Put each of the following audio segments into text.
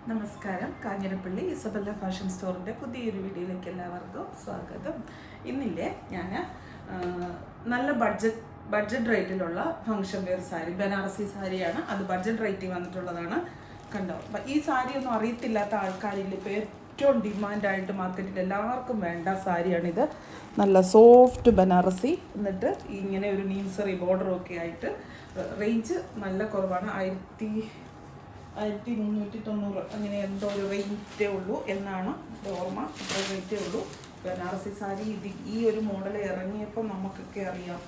നമസ്കാരം. Kanjirappally Isabella fashion സ്റ്റോറിൻ്റെ പുതിയൊരു വീഡിയോയിലേക്ക് എല്ലാവർക്കും സ്വാഗതം. ഇന്നില്ലേ ഞാൻ നല്ല ബഡ്ജറ്റ് റേറ്റിലുള്ള ഫംഗ്ഷൻ വെയർ സാരി, ബനാറസി സാരിയാണ്. അത് ബഡ്ജറ്റ് റേറ്റിൽ വന്നിട്ടുള്ളതാണ്. കണ്ടോ, ഈ സാരി ഒന്നും അറിയത്തില്ലാത്ത ആൾക്കാരില്ല. ഇപ്പോൾ ഏറ്റവും ഡിമാൻഡായിട്ട് മാർക്കറ്റിൽ എല്ലാവർക്കും വേണ്ട സാരിയാണിത്. നല്ല സോഫ്റ്റ് ബനാറസി, എന്നിട്ട് ഇങ്ങനെ ഒരു നീംസറി ബോർഡറൊക്കെ ആയിട്ട്. റേഞ്ച് നല്ല കുറവാണ്, 1390 അങ്ങനെ എന്തോ ഒരു റേറ്റേ ഉള്ളൂ എന്നാണ് ഓർമ്മ. അത്ര റേറ്റേ ഉള്ളൂ. ബനാറസി സാരി ഈ ഒരു മോഡൽ ഇറങ്ങിയപ്പോൾ നമുക്കൊക്കെ അറിയാം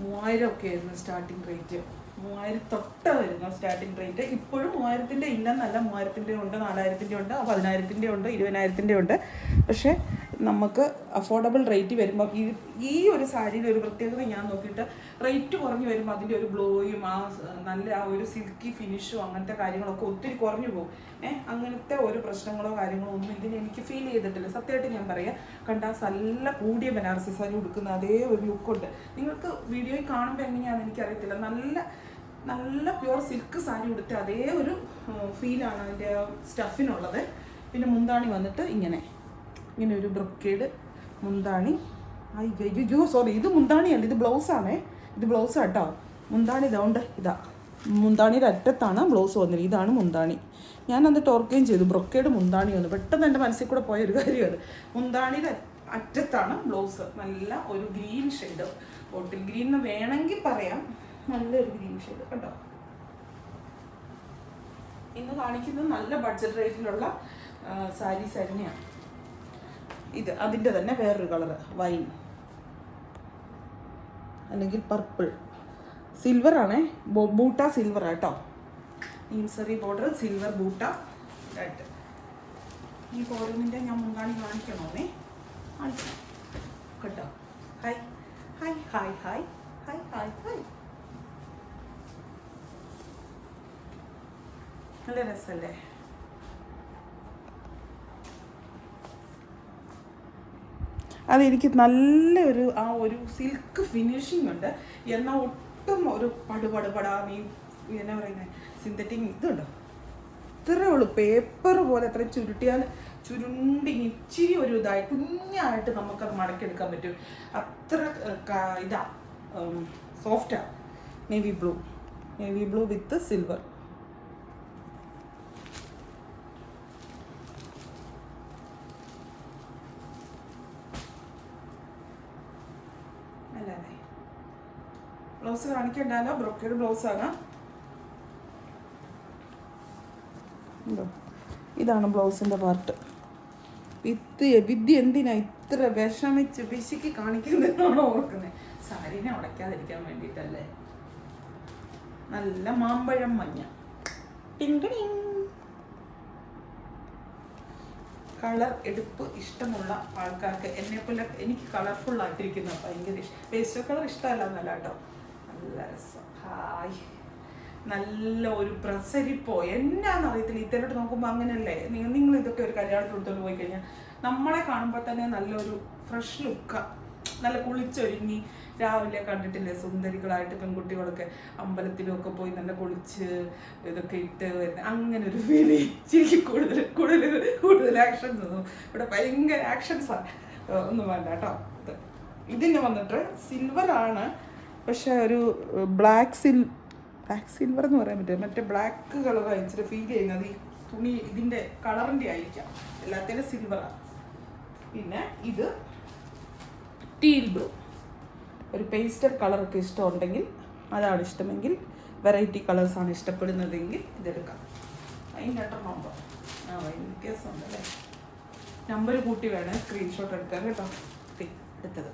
3000 ഒക്കെ ആയിരുന്നു സ്റ്റാർട്ടിങ് റേറ്റ്. 3000 തൊട്ട് വരുന്നു സ്റ്റാർട്ടിങ് റേറ്റ്. ഇപ്പോഴും 3000-ൻ്റെ ഇല്ലെന്നല്ല, 3000-ൻ്റെ ഉണ്ട്, 4000-ൻ്റെ ഉണ്ട്, 10000-ൻ്റെ ഉണ്ട്, 20,000-ൻ്റെ ഉണ്ട്. പക്ഷേ നമുക്ക് അഫോർഡബിൾ റേറ്റ് വരുമ്പോൾ ഈ ഒരു സാരിയുടെ ഒരു പ്രത്യേകത ഞാൻ നോക്കിയിട്ട്, റേറ്റ് കുറഞ്ഞ് വരുമ്പോൾ അതിൻ്റെ ഒരു ഗ്ലോയും നല്ല ഒരു സിൽക്കി ഫിനിഷും അങ്ങനത്തെ കാര്യങ്ങളൊക്കെ ഒത്തിരി കുറഞ്ഞു പോകും. അങ്ങനത്തെ ഒരു പ്രശ്നങ്ങളോ കാര്യങ്ങളോ ഒന്നും ഇതിന് എനിക്ക് ഫീൽ ചെയ്തിട്ടില്ല. സത്യമായിട്ട് ഞാൻ പറയാം, കണ്ടാൽ നല്ല കൂടിയ ബനാറസി സാരി ഉടുക്കുന്ന അതേ ഒരു ലുക്കുണ്ട്. നിങ്ങൾക്ക് വീഡിയോയിൽ കാണുമ്പോൾ എങ്ങനെയാണെന്ന് എനിക്കറിയത്തില്ല. നല്ല പ്യുവർ സിൽക്ക് സാരി ഉടുത്ത അതേ ഒരു ഫീലാണ് അതിൻ്റെ സ്റ്റഫിനുള്ളത്. പിന്നെ മുന്താണി വന്നിട്ട് ഇങ്ങനെ ഒരു ബ്രൊക്കേഡ് മുന്താണി. അയ്യോ സോറി, ഇത് മുന്താണിയല്ല, ഇത് ബ്ലൗസാണേ. ഇത് ബ്ലൗസാണ് കേട്ടോ. മുന്താണി ഇതുകൊണ്ട് ഇതാ, മുന്താണിയുടെ അറ്റത്താണ് ബ്ലൗസ് വന്നിരിക്കുന്നത്. ഇതാണ് മുന്താണി. ഞാൻ എന്നിട്ട് ഓർക്കുകയും ചെയ്തു ബ്രൊക്കേഡ് മുന്താണി വന്നു. പെട്ടെന്ന് എൻ്റെ മനസ്സിൽ കൂടെ പോയ ഒരു കാര്യം അത്. മുന്താണിയുടെ അറ്റത്താണ് ബ്ലൗസ്. നല്ല ഒരു ഗ്രീൻ ഷെയ്ഡ്, ബോട്ടിൽ ഗ്രീൻ എന്ന് വേണമെങ്കിൽ പറയാം. നല്ലൊരു ഗ്രീൻ ഷെയ്ഡ് കേട്ടോ. ഇന്ന് കാണിക്കുന്നത് നല്ല ബഡ്ജറ്റ് റേറ്റിലുള്ള സാരീസ് തന്നെയാണ്. ഇത് അതിൻ്റെ തന്നെ വേറൊരു കളറ്, വൈൻ അല്ലെങ്കിൽ പർപ്പിൾ. സിൽവർ ആണേ, ബൂട്ട സിൽവർ ആട്ടോ. നീംസറി ബോർഡർ, സിൽവർ ബൂട്ട ആയിട്ട്. ഈ കോറിനിൻ്റെ ഞാൻ മുൻകാണി കാണിക്കണോന്നേ, കാണിക്കാം കേട്ടോ. Hi hi hi hi hi hi hi. നല്ല രസമല്ലേ? അതെനിക്ക് നല്ലൊരു ഒരു സിൽക്ക് ഫിനിഷിംഗ് ഉണ്ട്. എന്നാൽ ഒട്ടും ഒരു പടുപടുപടാ എന്നാ പറയുന്നത് സിന്തറ്റിക് ഇതുണ്ടോ, ഇത്രേ ഉള്ളൂ. പേപ്പർ പോലെ എത്ര ചുരുട്ടിയാൽ ചുരുണ്ടി ഇച്ചിരി ഒരു ഇതായി കുഞ്ഞായിട്ട് നമുക്കത് മടക്കിയെടുക്കാൻ പറ്റും. അത്ര ഇതാ സോഫ്റ്റാ. Navy blue with silver. അല്ലേ, ബ്ലൗസ് കാണിക്കണ്ടല്ലോ, ബ്രൊക്കേഡ് ബ്ലൗസാണ്. ഇതാണ് ബ്ലൗസിൻ്റെ പാർട്ട്. വിദ്യ എന്തിനാ ഇത്ര വിഷമിച്ച് പിശുക്കി കാണിക്കുന്നതെന്നാണോ ഓർക്കുന്നത്? സാരീനെ ഉടയ്ക്കാതിരിക്കാൻ വേണ്ടിയിട്ടല്ലേ. നല്ല മാമ്പഴം മഞ്ഞ. കളർ എടുപ്പ് ഇഷ്ടമുള്ള ആൾക്കാർക്ക്, എന്നെപ്പോലെ എനിക്ക് കളർഫുൾ ആയിട്ടിരിക്കുന്ന ഭയങ്കര ഇഷ്ടം. പേസ്റ്റൽ കളർ ഇഷ്ടമല്ല എന്നല്ല കേട്ടോ, നല്ല രസം. ഹായ്, നല്ല ഒരു പ്രസരിപ്പോ എന്നാന്നറിയത്തില്ല. ഇത്തരോട്ട് നോക്കുമ്പോൾ അങ്ങനെയല്ലേ. നിങ്ങൾ ഇതൊക്കെ ഒരു കല്യാണത്തിൽ എടുത്തോണ്ട് പോയി കഴിഞ്ഞാൽ നമ്മളെ കാണുമ്പോൾ തന്നെ നല്ലൊരു ഫ്രഷ് ലുക്ക്, നല്ല കുളിച്ചൊരുങ്ങി. രാവിലെ കണ്ടിട്ടില്ലേ സുന്ദരികളായിട്ട് പെൺകുട്ടികളൊക്കെ അമ്പലത്തിലൊക്കെ പോയി നല്ല കുളിച്ച് ഇതൊക്കെ ഇട്ട് വരുന്നത്, അങ്ങനെ ഒരു ഫീൽ. ശരിക്കും കൂടുതൽ ആക്ഷൻസ് ഒന്നും ഇവിടെ ഭയങ്കര ആക്ഷൻസാണ്. ഒന്നും വേണ്ട കേട്ടോ. ഇതിന് വന്നിട്ട് സിൽവർ ആണ്, പക്ഷെ ഒരു ബ്ലാക്ക് സിൽവർ എന്ന് പറയാൻ പറ്റില്ല, മറ്റേ ബ്ലാക്ക് കളർ ഇച്ചിരി ഫീൽ ചെയ്യുന്നത്. ഈ തുണി ഇതിൻ്റെ കളറിൻ്റെ ആയിരിക്കാം, എല്ലാത്തിനും സിൽവറാണ്. പിന്നെ ഇത് ടീൽ ബ്ലൂ, ഒരു പേസ്റ്റൽ കളറൊക്കെ ഇഷ്ടമുണ്ടെങ്കിൽ, അതാണ് ഇഷ്ടമെങ്കിൽ, വെറൈറ്റി കളേഴ്സാണ് ഇഷ്ടപ്പെടുന്നതെങ്കിൽ ഇതെടുക്കാം. അതിൻ്റെ എണ്ണം വ്യത്യാസമുണ്ടല്ലേ. നമ്പർ കൂട്ടി വേണം സ്ക്രീൻഷോട്ട് എടുക്കാൻ കേട്ടോ. എടുത്തത്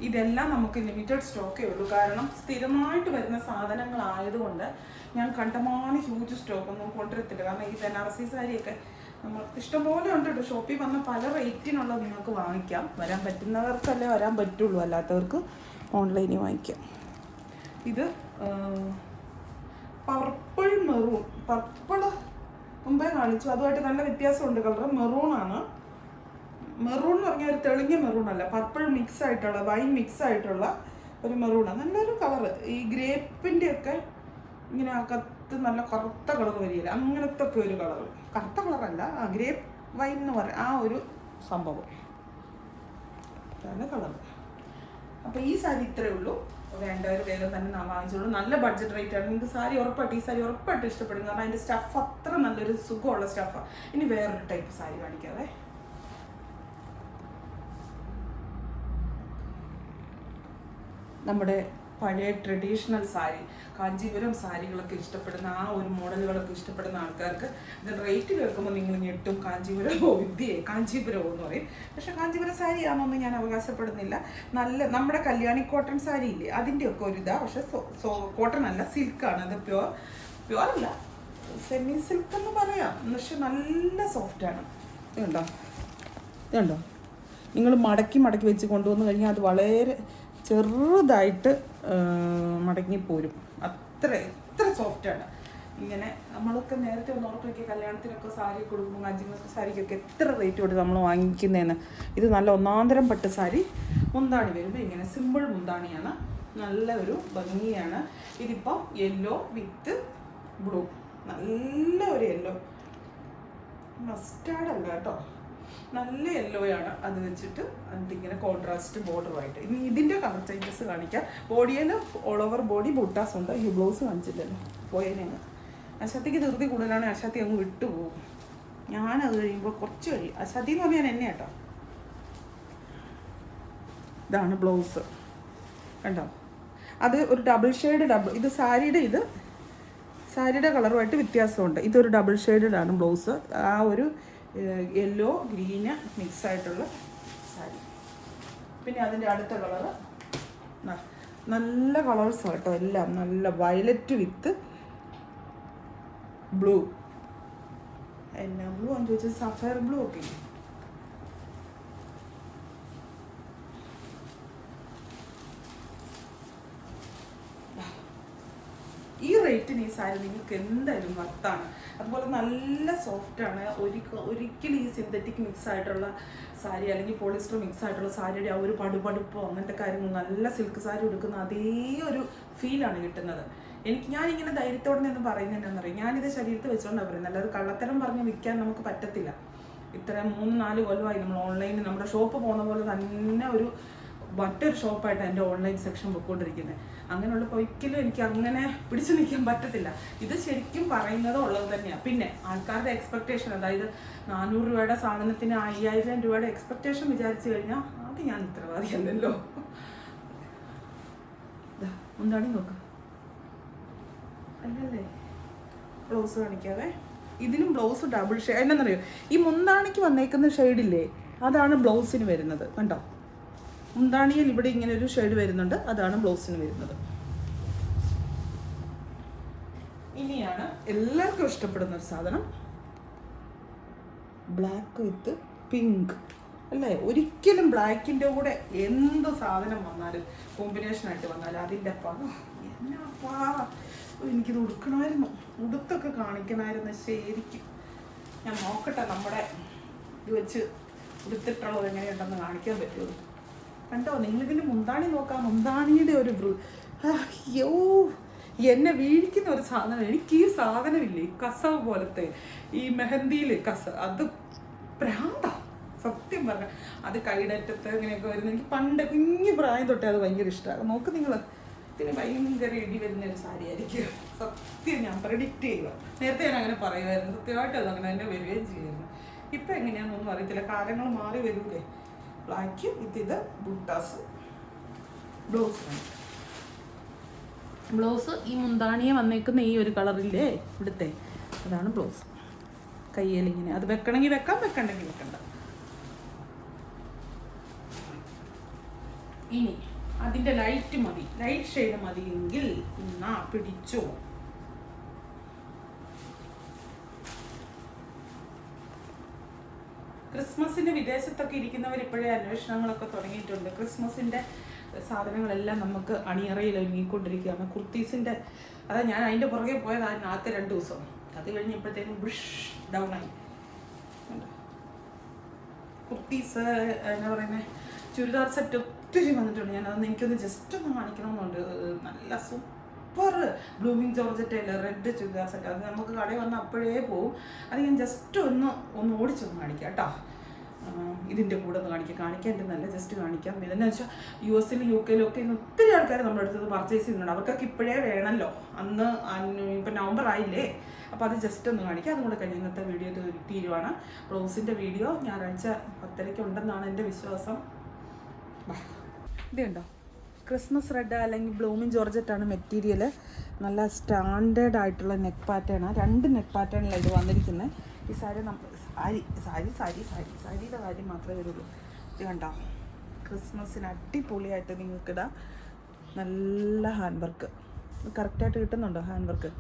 ഇതെല്ലാം നമുക്ക് ലിമിറ്റഡ് സ്റ്റോക്കേ ഉള്ളൂ. കാരണം സ്ഥിരമായിട്ട് വരുന്ന സാധനങ്ങളായതുകൊണ്ട് ഞാൻ കണ്ടമാനം ഹ്യൂജ് സ്റ്റോക്കൊന്നും കൊണ്ടുവരത്തില്ല. കാരണം ഈ ബനാറസി സാരിയൊക്കെ നമ്മൾ ഇഷ്ടംപോലെ ഉണ്ട് കേട്ടോ. ഷോപ്പിൽ വന്ന പല റേറ്റിനുള്ളത് നിങ്ങൾക്ക് വാങ്ങിക്കാം. വരാൻ പറ്റുന്നവർക്കല്ലേ വരാൻ പറ്റുള്ളൂ, അല്ലാത്തവർക്ക് ഓൺലൈനിൽ വാങ്ങിക്കാം. ഇത് പർപ്പിൾ മെറൂൺ. പർപ്പിള് മുമ്പേ കാണിച്ചു, അതുമായിട്ട് നല്ല വ്യത്യാസമുണ്ട് കളർ. മെറൂണാണ്. മെറൂൺ എന്ന് പറഞ്ഞാൽ ഒരു തെളിഞ്ഞ മെറൂൺ അല്ല, പർപ്പിൾ മിക്സ് ആയിട്ടുള്ള, വൈൻ മിക്സ് ആയിട്ടുള്ള ഒരു മെറൂണാണ്. നല്ലൊരു കളറ്. ഈ ഗ്രേപ്പിൻ്റെ ഒക്കെ ഇങ്ങനെ അകത്ത് നല്ല കറുത്ത കളർ വരികയില്ല, അങ്ങനത്തെ ഒക്കെ ഒരു കളർ. കറുത്ത കളറല്ല, ഗ്രേ വൈൻ എന്ന് പറയും, ആ ഒരു സംഭവം. അതാണ് കളർ. അപ്പോൾ ഈ സാരി ഇത്രയേ ഉള്ളൂ. വേണ്ടവർ വേഗം തന്നെ വാങ്ങിച്ചോളൂ. നല്ല ബഡ്ജറ്റ് റേറ്റ് ആണ്. നിങ്ങൾക്ക് സാരി ഉറപ്പായിട്ട്, ഈ സാരി ഉറപ്പായിട്ട് ഇഷ്ടപ്പെടും. കാരണം അതിൻ്റെ സ്റ്റഫ് അത്ര നല്ലൊരു സുഖമുള്ള സ്റ്റഫാണ്. ഇനി വേറൊരു ടൈപ്പ് സാരി കാണിക്കാതെ. നമ്മുടെ പഴയ ട്രഡീഷണൽ സാരി, കാഞ്ചീപുരം സാരികളൊക്കെ ഇഷ്ടപ്പെടുന്ന, ആ ഒരു മോഡലുകളൊക്കെ ഇഷ്ടപ്പെടുന്ന ആൾക്കാർക്ക് ഇത് റേറ്റ് കേൾക്കുമ്പോൾ നിങ്ങൾ ഞെട്ടും. കാഞ്ചീപുരമോ വിദ്യയെ കാഞ്ചീപുരമോ എന്ന് പറയും. പക്ഷെ കാഞ്ചീപുരം സാരി ആണെന്നൊന്നും ഞാൻ അവകാശപ്പെടുന്നില്ല. നല്ല നമ്മുടെ കല്യാണി കോട്ടൺ സാരി ഇല്ലേ, അതിൻ്റെയൊക്കെ ഒരു ഇതാണ്. പക്ഷെ കോട്ടൺ അല്ല, സിൽക്കാണ്. അത് പ്യുവർ അല്ല, സെമി സിൽക്ക് എന്ന് പറയാം. പക്ഷെ നല്ല സോഫ്റ്റാണ്. ഇതുണ്ടോ, ഇതുണ്ടോ, നിങ്ങൾ മടക്കി മടക്കി വെച്ച് കൊണ്ടുവന്ന് കഴിഞ്ഞാൽ അത് വളരെ ചെറുതായിട്ട് മടങ്ങിപ്പോരും. എത്ര സോഫ്റ്റാണ്. ഇങ്ങനെ നമ്മളൊക്കെ നേരത്തെ ഒന്ന് ഓർത്ത് കല്യാണത്തിനൊക്കെ സാരി കൊടുക്കുമ്പോൾ കാഞ്ചീപുരം സാരിക്കൊക്കെ എത്ര റേറ്റ് കൊടുത്ത് നമ്മൾ വാങ്ങിക്കുന്നതെന്ന്. ഇത് നല്ല ഒന്നാന്തരം പട്ട് സാരി. മുന്താണി വരുമ്പോൾ ഇങ്ങനെ സിമ്പിൾ മുന്താണിയാണ്, നല്ല ഒരു ഭംഗിയാണ്. ഇതിപ്പോൾ യെല്ലോ വിത്ത് ബ്ലൂ, നല്ല ഒരു യെല്ലോ, മസ്റ്റാർഡ് അല്ല കേട്ടോ, നല്ല യെല്ലോയാണ്. അത് വെച്ചിട്ട് അതിങ്ങനെ കോൺട്രാസ്റ്റ് ബോർഡറുമായിട്ട്. ഇനി ഇതിൻ്റെ കളർ ചേഞ്ചസ് കാണിക്കാം. ബോഡിയിൽ ഓൾ ഓവർ ബോഡി ബൂട്ടാസ് ഉണ്ട്. ഈ ബ്ലൗസ് കാണിച്ചില്ലല്ലോ, പോയതിനാണ്. അശാത്തിക്ക് ധൃതി കൂടുതലാണ്, അശാത്തി അങ്ങ് വിട്ടുപോകും. ഞാനത് കഴിയുമ്പോൾ കുറച്ച് കഴിയും. അശാത്തി എന്ന് പറഞ്ഞാൽ എന്നെ കേട്ടോ. ഇതാണ് ബ്ലൗസ്, കണ്ടോ. അത് ഒരു ഡബിൾ ഷെയ്ഡ്, ഇത് സാരിയുടെ കളറുമായിട്ട് വ്യത്യാസമുണ്ട്. ഇതൊരു ഡബിൾ ഷെയ്ഡാണ് ബ്ലൗസ്. ആ ഒരു യെല്ലോ ഗ്രീന് മിക്സ് ആയിട്ടുള്ള സാരി. പിന്നെ അതിൻ്റെ അടുത്ത കളറ് നല്ല കളേഴ്സ് കേട്ടോ, എല്ലാം നല്ല വയലറ്റ് വിത്ത് ബ്ലൂ. എന്നാ ബ്ലൂ എന്ന് ചോദിച്ചാൽ സഫയർ ബ്ലൂ ഒക്കെ. ഈ റേറ്റിന് ഈ സാരി നിങ്ങൾക്ക് എന്തായാലും വർത്താണ്. അതുപോലെ നല്ല സോഫ്റ്റാണ്. ഒരിക്കലും ഈ സിന്തറ്റിക് മിക്സ് ആയിട്ടുള്ള സാരി അല്ലെങ്കിൽ പോളിസ്റ്റർ മിക്സ് ആയിട്ടുള്ള സാരിയുടെ ആ ഒരു പടുപടുപ്പോ അങ്ങനത്തെ കാര്യങ്ങൾ, നല്ല സിൽക്ക് സാരി എടുക്കുന്ന അതേ ഒരു ഫീലാണ് കിട്ടുന്നത്. ഞാനിങ്ങനെ ധൈര്യത്തോടെ നിന്ന് പറയുന്നത് എന്താണെന്നറിയാം, ഞാനിത് ശരീരത്തിൽ വെച്ചുകൊണ്ടാണ് പറയുന്നത്. അല്ലാതെ കള്ളത്തരം പറഞ്ഞ് വിൽക്കാൻ നമുക്ക് പറ്റത്തില്ല. ഇത്ര 3-4 കൊല്ലമായി നമ്മൾ ഓൺലൈനിൽ നമ്മുടെ ഷോപ്പ് പോകുന്ന പോലെ തന്നെ മറ്റൊരു ഷോപ്പായിട്ട് എൻ്റെ ഓൺലൈൻ സെക്ഷൻ പോയിക്കൊണ്ടിരിക്കുന്നത്. അങ്ങനെയുള്ള ഒരിക്കലും എനിക്ക് അങ്ങനെ പിടിച്ചു നിൽക്കാൻ പറ്റത്തില്ല. ഇത് ശരിക്കും പറയുന്നത് ഉള്ളത് തന്നെയാണ്. പിന്നെ ആൾക്കാരുടെ എക്സ്പെക്റ്റേഷൻ, അതായത് 400 രൂപയുടെ സാധനത്തിന് 5000 രൂപയുടെ എക്സ്പെക്റ്റേഷൻ വിചാരിച്ചു കഴിഞ്ഞാൽ അത് ഞാൻ ഉത്തരവാദിയല്ലല്ലോ. മുന്താണി നോക്ക്, അല്ലല്ലേ. ബ്ലൗസ് കാണിക്കാതെ. ഇതിനും ബ്ലൗസ് ഡബിൾ ഷെയ്ഡ്. എന്നാന്നറിയോ, ഈ മുന്താണിക്ക് വന്നേക്കുന്ന ഷെയ്ഡില്ലേ, അതാണ് ബ്ലൗസിന് വരുന്നത്. കണ്ടോ, മുന്താണിയിൽ ഇവിടെ ഇങ്ങനെ ഒരു ഷെയ്ഡ് വരുന്നുണ്ട്, അതാണ് ബ്ലൗസിന് വരുന്നത്. ഇനിയാണ് എല്ലാവർക്കും ഇഷ്ടപ്പെടുന്ന ഒരു സാധനം, ബ്ലാക്ക് വിത്ത് പിങ്ക് അല്ലേ. ഒരിക്കലും ബ്ലാക്കിൻ്റെ കൂടെ എന്ത് സാധനം വന്നാലും, കോമ്പിനേഷനായിട്ട് വന്നാലും അതിൻ്റെ എന്നാപ്പാ, എനിക്കിത് ഉടുക്കണമായിരുന്നു, ഉടുത്തൊക്കെ കാണിക്കണമായിരുന്നു ശരിക്കും. ഞാൻ നോക്കട്ടെ നമ്മുടെ ഇത് വെച്ച് ഉടുത്തിട്ടുള്ളത് എങ്ങനെയുണ്ടെന്ന് കാണിക്കാൻ പറ്റുമോ. കണ്ടോ, നിങ്ങളിതിന് മുന്താണി നോക്കാം. മുന്താണിയുടെ ഒരു അയ്യോ, എന്നെ വീഴിക്കുന്ന ഒരു സാധനം. എനിക്ക് ഈ സാധനമില്ലേ, കസവ് പോലത്തെ ഈ മെഹന്തിയിൽ അത് ഭ്രാന്ത സത്യം പറഞ്ഞ. അത് കൈടറ്റത്ത് ഇങ്ങനെയൊക്കെ വരുന്നത് എനിക്ക് പണ്ട് കുഞ്ഞു പ്രായം തൊട്ടേ അത് ഭയങ്കര ഇഷ്ടമാണ്. നോക്ക് നിങ്ങൾ, ഇതിന് ഭയങ്കര ഇടി വരുന്ന ഒരു സാരി ആയിരിക്കും സത്യം. ഞാൻ പ്രെഡിക്റ്റ് ചെയ്യുക, നേരത്തെ ഞാൻ അങ്ങനെ പറയുമായിരുന്നു. സത്യമായിട്ട് അത് അങ്ങനെ തന്നെ വരികയും ചെയ്യുന്നു. ഇപ്പം എങ്ങനെയാണെന്നൊന്നും അറിയത്തില്ല, കാലങ്ങൾ മാറി വരൂലേ. ബ്ലാക്ക് ഇത് ബൂട്ടാസ്. ബ്ലൗസ് ഈ മുന്താണിയെ വന്നേക്കുന്ന ഈ ഒരു കളറില്ലേ ഇവിടുത്തെ, അതാണ് ബ്ലൗസ്. കയ്യിലിങ്ങനെ അത് വെക്കണമെങ്കിൽ വെക്കാം, വെക്കണ്ടെങ്കിൽ വെക്കണ്ട. ഇനി അതിൻ്റെ ലൈറ്റ് മതി, ലൈറ്റ് ഷെയ്ഡ് മതിയെങ്കിൽ പിടിച്ചോ. ക്രിസ്മസിൻ്റെ വിദേശത്തൊക്കെ ഇരിക്കുന്നവർ ഇപ്പോഴേ അന്വേഷണങ്ങളൊക്കെ തുടങ്ങിയിട്ടുണ്ട്. ക്രിസ്മസിൻ്റെ സാധനങ്ങളെല്ലാം നമുക്ക് അണിയറയിൽ ഒരുങ്ങിക്കൊണ്ടിരിക്കുകയാണ്. കുർത്തീസിൻ്റെ ഞാൻ അതിൻ്റെ പുറകെ പോയത് ആദ്യത്തെ 2 ദിവസം. അത് കഴിഞ്ഞപ്പോഴത്തേക്കും ബുഷ് ഡൗൺ ആയി. കുർത്തീസ് എന്താ പറയുന്നത്, ചുരിദാർ സെറ്റ് ഒത്തിരി വന്നിട്ടുണ്ട്. ഞാനതൊന്ന് എനിക്കൊന്ന് ജസ്റ്റ് ഒന്ന് കാണിക്കണമെന്നുണ്ട്. നല്ല സൂപ്പർ ബ്ലൂമിങ് ജോർജറ്റയില് റെഡ് ചുരിദാർ സെറ്റ്. അത് നമുക്ക് കടയിൽ വന്ന് അപ്പോഴേ പോവും. അത് ഞാൻ ജസ്റ്റ് ഒന്ന് ഓടിച്ചൊന്ന് കാണിക്കാം കേട്ടോ. ഇതിൻ്റെ കൂടെ ഒന്ന് കാണിക്കാൻ ജസ്റ്റ് കാണിക്കാം. ഇതെന്ന് വെച്ചാൽ US UK ഒക്കെ ഇന്ന് ഒത്തിരി ആൾക്കാർ നമ്മുടെ അടുത്ത് പർച്ചേസ് ചെയ്യുന്നുണ്ട്. അവർക്കൊക്കെ ഇപ്പോഴേ വേണമല്ലോ. അന്ന് ഇപ്പം നവംബർ ആയില്ലേ, അപ്പോൾ അത് ജസ്റ്റ് ഒന്ന് കാണിക്കാം. അതും കൂടെ കഴിഞ്ഞ് ഇന്നത്തെ വീഡിയോ തീരുവാണ്. ബ്ലൗസിൻ്റെ വീഡിയോ ഞായറാഴ്ച 10:30 ഉണ്ടെന്നാണ് എൻ്റെ വിശ്വാസം. ഇതുണ്ടോ, ക്രിസ്മസ് റെഡ് അല്ലെങ്കിൽ ബ്ലൂമിങ് ജോർജറ്റാണ് മെറ്റീരിയൽ. നല്ല സ്റ്റാൻഡേർഡ് ആയിട്ടുള്ള നെക്ക് പാറ്റേൺ. 2 നെക്ക് പാറ്റേണിലാണ് ഇത് വന്നിരിക്കുന്നത്. ഈ സാരി സാരിയുടെ കാര്യം മാത്രമേ വരുള്ളൂ. ഇത് കണ്ടോ, ക്രിസ്മസിന് അടിപൊളിയായിട്ട് നിങ്ങൾക്കിടാം. നല്ല ഹാൻഡ് വർക്ക് കറക്റ്റായിട്ട് കിട്ടുന്നുണ്ടോ? ഹാൻഡ് വർക്ക്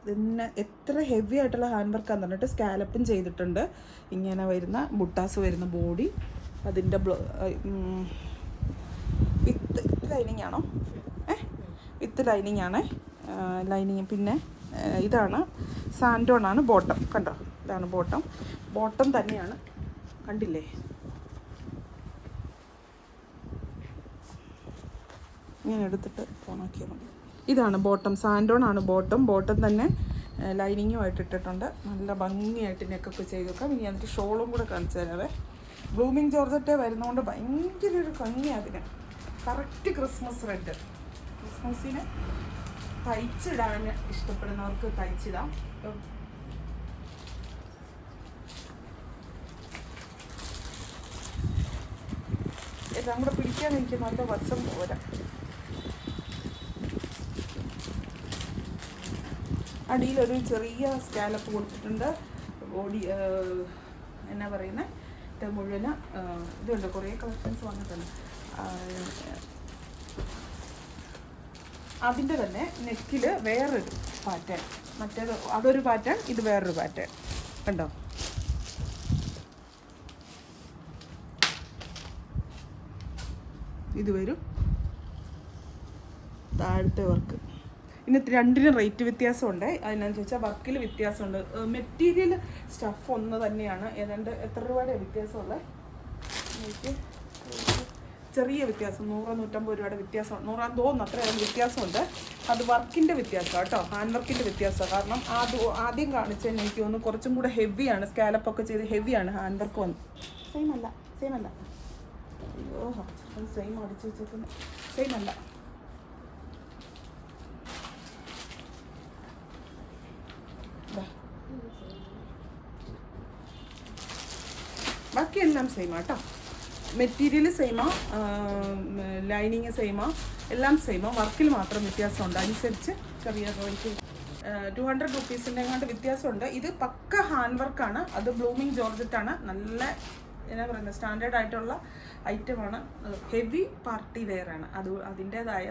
പിന്നെ എത്ര ഹെവി ആയിട്ടുള്ള ഹാൻഡ് വർക്കാന്ന് പറഞ്ഞിട്ട് സ്കാലപ്പും ചെയ്തിട്ടുണ്ട്. ഇങ്ങനെ വരുന്ന ബുട്ടാസ് വരുന്ന ബോഡി. അതിൻ്റെ വിത്ത് ലൈനിങ് ആണോ? വിത്ത് ലൈനിങ് ആണ്. ലൈനിങ് പിന്നെ ഇതാണ് സാൻഡോൺ ആണ് ബോട്ടം. കണ്ടോ, ഇതാണ് ബോട്ടം തന്നെയാണ്. കണ്ടില്ലേ, ഇങ്ങനെ എടുത്തിട്ട് പോണാക്കിയത്. ഇതാണ് ബോട്ടം, സാൻഡോൺ ആണ് ബോട്ടം തന്നെ ലൈനിങ്ങുമായിട്ട് ഇട്ടിട്ടുണ്ട്. നല്ല ഭംഗിയായിട്ട് നെക്കൊക്കെ ചെയ്ത് വെക്കാം. ഇനി എന്നിട്ട് ഷോളും കൂടെ കാണിച്ചു തരാവേ. ബ്ലൂമിങ് ജോർജറ്റ് വരുന്നതുകൊണ്ട് ഭയങ്കര ഒരു ഭംഗി. അതിന് കറക്റ്റ് ക്രിസ്മസ് റെഡ്. ക്രിസ്മസിന് തയ്ച്ചിടാൻ ഇഷ്ടപ്പെടുന്നവർക്ക് തയ്ച്ചിടാം. എല്ലാം കൂടെ പിടിക്കാൻ എനിക്ക് നല്ല വശം പോരാ. അടിയിലൊരു ചെറിയ സ്കാലപ്പ് കൊടുത്തിട്ടുണ്ട്. ബോഡി എന്നാ പറയുന്നത്, ഇത് മുഴുവന് ഇതുണ്ട്. കുറേ കളക്ഷൻസ് വന്നിട്ടുണ്ട്. അതിൻ്റെ തന്നെ നെക്കിൽ വേറൊരു പാറ്റേൺ, മറ്റേത് അതൊരു പാറ്റേൺ, ഇത് വേറൊരു പാറ്റേൺ. കണ്ടോ, ഇത് വരും താഴത്തെ വർക്ക്. ഇനി 2നും റേറ്റ് വ്യത്യാസമുണ്ട്. അതിനെന്ന് ചോദിച്ചാൽ വർക്കിൽ വ്യത്യാസമുണ്ട്. മെറ്റീരിയൽ സ്റ്റഫ് ഒന്ന് തന്നെയാണ്. ഏതാണ്ട് എത്ര രൂപയുടെ വ്യത്യാസമുള്ളത്? എനിക്ക് ചെറിയ വ്യത്യാസം, 100-150 രൂപയുടെ വ്യത്യാസം, 100 തോന്നുന്നു, അത്രയും വ്യത്യാസമുണ്ട്. അത് വർക്കിൻ്റെ വ്യത്യാസമാണ് കേട്ടോ, ഹാൻഡ് വർക്കിൻ്റെ വ്യത്യാസമാണ്. കാരണം ആദ്യം കാണിച്ചതിന് എനിക്ക് തോന്നുന്നു കുറച്ചും കൂടെ ഹെവിയാണ്. സ്കാലപ്പൊക്കെ ചെയ്ത് ഹെവിയാണ്. ഹാൻഡ് വർക്ക് വന്നു സെയിം അല്ല. അയ്യോ, സെയിം അടിച്ച് വെച്ചേക്കുന്നു. സെയിം അല്ല. ബാക്കിയെല്ലാം സെയിമാ കേട്ടോ. മെറ്റീരിയൽ സെയിമാ, ലൈനിങ് സെയിമാ, എല്ലാം സെയിമാ. വർക്കിൽ മാത്രം വ്യത്യാസമുണ്ട്. അനുസരിച്ച് ചെറിയ റേറ്റ് 200 റുപ്പീസിൻ്റെ കണ്ട് വ്യത്യാസമുണ്ട്. ഇത് പക്ക ഹാൻഡ് വർക്കാണ്. അത് ബ്ലൂമിങ് ജോർജറ്റാണ്. നല്ല എന്നാ പറയുന്നത്, സ്റ്റാൻഡേർഡ് ആയിട്ടുള്ള ഐറ്റമാണ്. ഹെവി പാർട്ടി വെയറാണ്. അതിൻ്റേതായ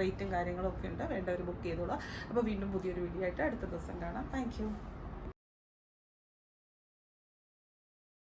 റേറ്റും കാര്യങ്ങളും ഒക്കെ ഉണ്ട്. വേണ്ടവർ ബുക്ക് ചെയ്തോളാം. അപ്പോൾ വീണ്ടും പുതിയൊരു വീഡിയോ ആയിട്ട് അടുത്ത ദിവസം കാണാം. Thank you.